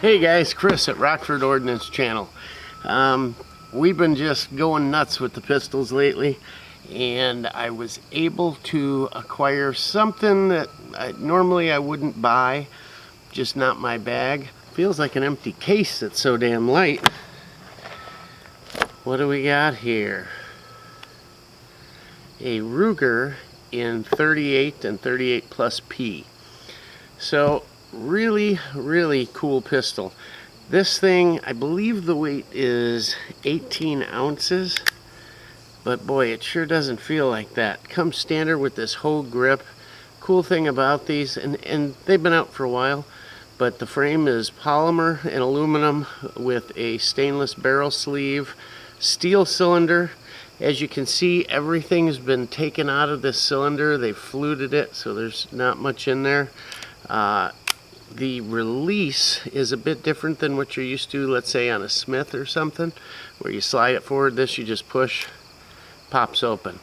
Hey guys, Chris at Rockford Ordnance Channel. We've been just going nuts with the pistols lately, and I was able to acquire something that normally I wouldn't buy, just not my bag. Feels like an empty case, it's so damn light. What do we got here? A Ruger in 38 and 38 plus P. So really cool pistol. This thing, I believe the weight is 18 ounces, but boy, it sure doesn't feel like that. Comes standard with this whole grip. Cool thing about these, and they've been out for a while, but the frame is polymer and aluminum with a stainless barrel sleeve, steel cylinder. As you can see, everything's been taken out of this cylinder. They've fluted it, so there's not much in there. The release is a bit different than what you're used to, let's say on a Smith or something, where you slide it forward. This you just push, pops open.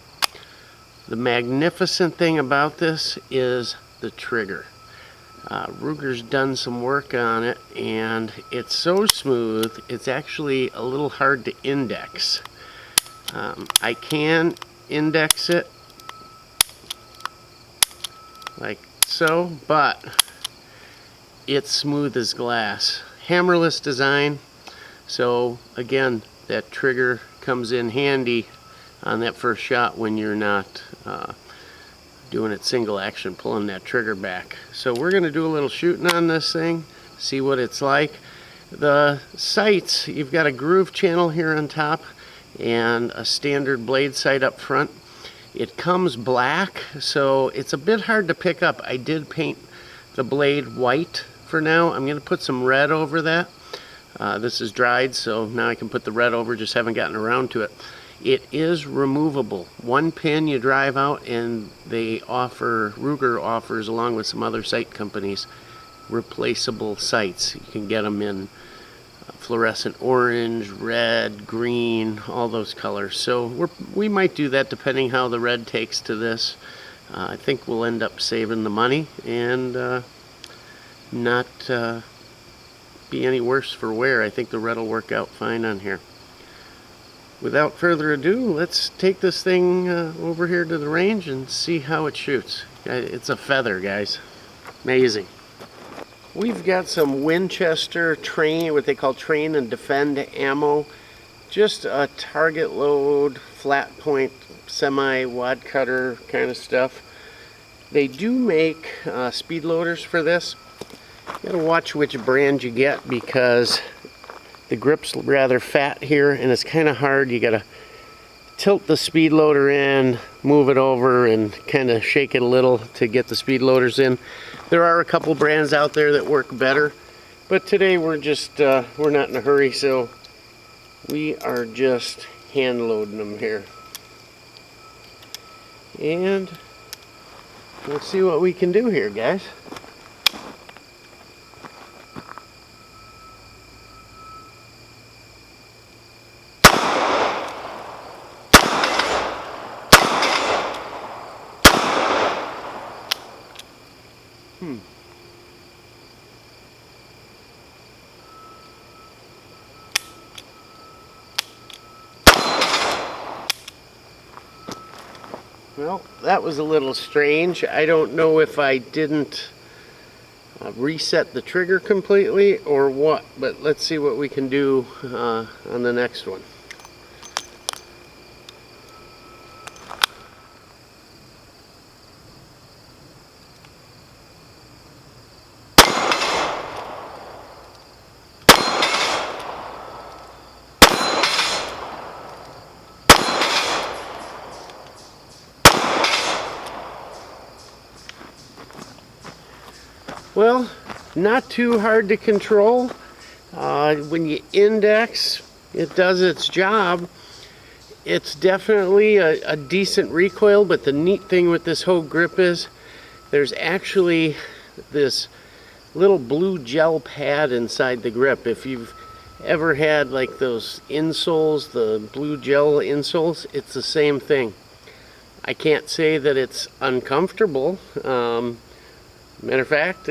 The magnificent thing about this is the trigger. Ruger's done some work on it, and it's so smooth, it's actually a little hard to index. I can index it like so, but it's smooth as glass. Hammerless design, so again, that trigger comes in handy on that first shot when you're not doing it single action, pulling that trigger back. So we're going to do a little shooting on this thing, see what it's like. The sights, you've got a groove channel here on top and a standard blade sight up front. It comes black, so it's a bit hard to pick up. I did paint the blade white for now. I'm going to put some red over that. This is dried, so now I can put the red over, just haven't gotten around to it. It is removable. One pin you drive out, and Ruger offers, along with some other sight companies, replaceable sights. You can get them in fluorescent orange, red, green, all those colors. So we might do that depending how the red takes to this. I think we'll end up saving the money and not be any worse for wear. I think the red will work out fine on here. Without further ado, let's take this thing over here to the range and see how it shoots. It's a feather, guys. Amazing. We've got some Winchester what they call train and defend ammo. Just a target load, flat point, semi-wad cutter kind of stuff. They do make speed loaders for this. You gotta watch which brand you get because the grip's rather fat here and it's kind of hard. You gotta tilt the speed loader in, move it over, and kind of shake it a little to get the speed loaders in. There are a couple brands out there that work better, but today we're just we're not in a hurry, so we are just hand loading them here. And we'll see what we can do here, guys. Well, that was a little strange. I don't know if I didn't reset the trigger completely or what, but let's see what we can do on the next one. Well, not too hard to control. When you index, it does its job. It's definitely a decent recoil, but the neat thing with this whole grip is there's actually this little blue gel pad inside the grip. If you've ever had like those insoles, the blue gel insoles, it's the same thing. I can't say that it's uncomfortable. Matter of fact,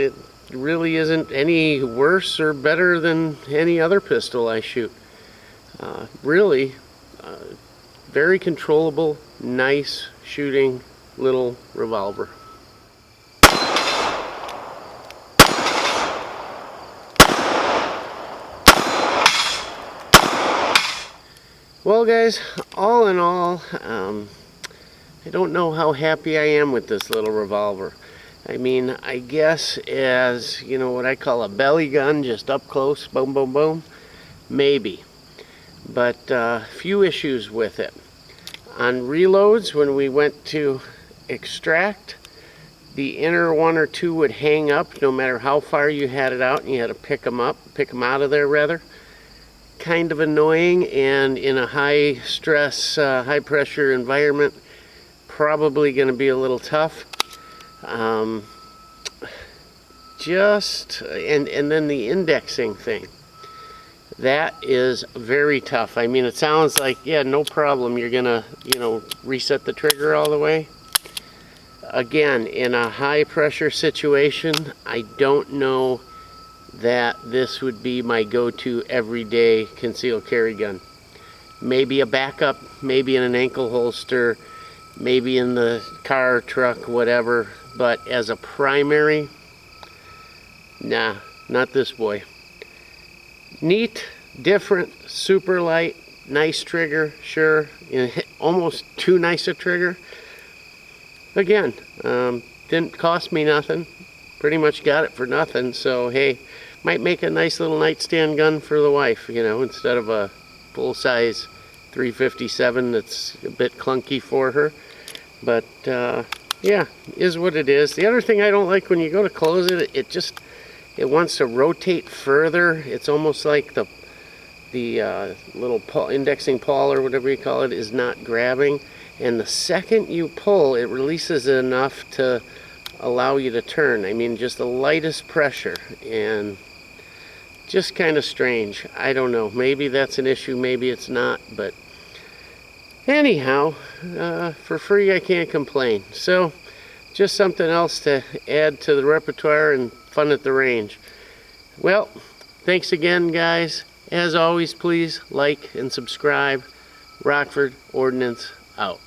really isn't any worse or better than any other pistol I shoot. Really, very controllable, nice shooting little revolver. Well guys, all in all, I don't know how happy I am with this little revolver. I mean, I guess as, you know, what I call a belly gun, just up close, boom, boom, boom, maybe. But few issues with it. On reloads, when we went to extract, the inner one or two would hang up no matter how far you had it out, and you had to pick them out of there rather. Kind of annoying, and in a high stress, high pressure environment, probably going to be a little tough. And then the indexing thing, that is very tough. I mean, it sounds like, yeah, no problem, you're gonna, you know, reset the trigger all the way. Again, in a high pressure situation, I don't know that this would be my go-to everyday concealed carry gun. Maybe a backup, maybe in an ankle holster, maybe in the car, truck, whatever, but as a primary, nah, not this boy. Neat, different, super light, nice trigger, sure, almost too nice a trigger. Again, didn't cost me nothing, pretty much got it for nothing, so hey, might make a nice little nightstand gun for the wife, you know, instead of a full-size 357 that's a bit clunky for her. But yeah, is what it is. The other thing I don't like, when you go to close it, it wants to rotate further. It's almost like the little indexing pawl or whatever you call it is not grabbing, and the second you pull, it releases enough to allow you to turn. I mean, just the lightest pressure, and just kind of strange. I don't know, maybe that's an issue, maybe it's not, but anyhow, for free I can't complain. So just something else to add to the repertoire and fun at the range. Well, thanks again guys. As always, please like and subscribe. Rockford Ordnance out.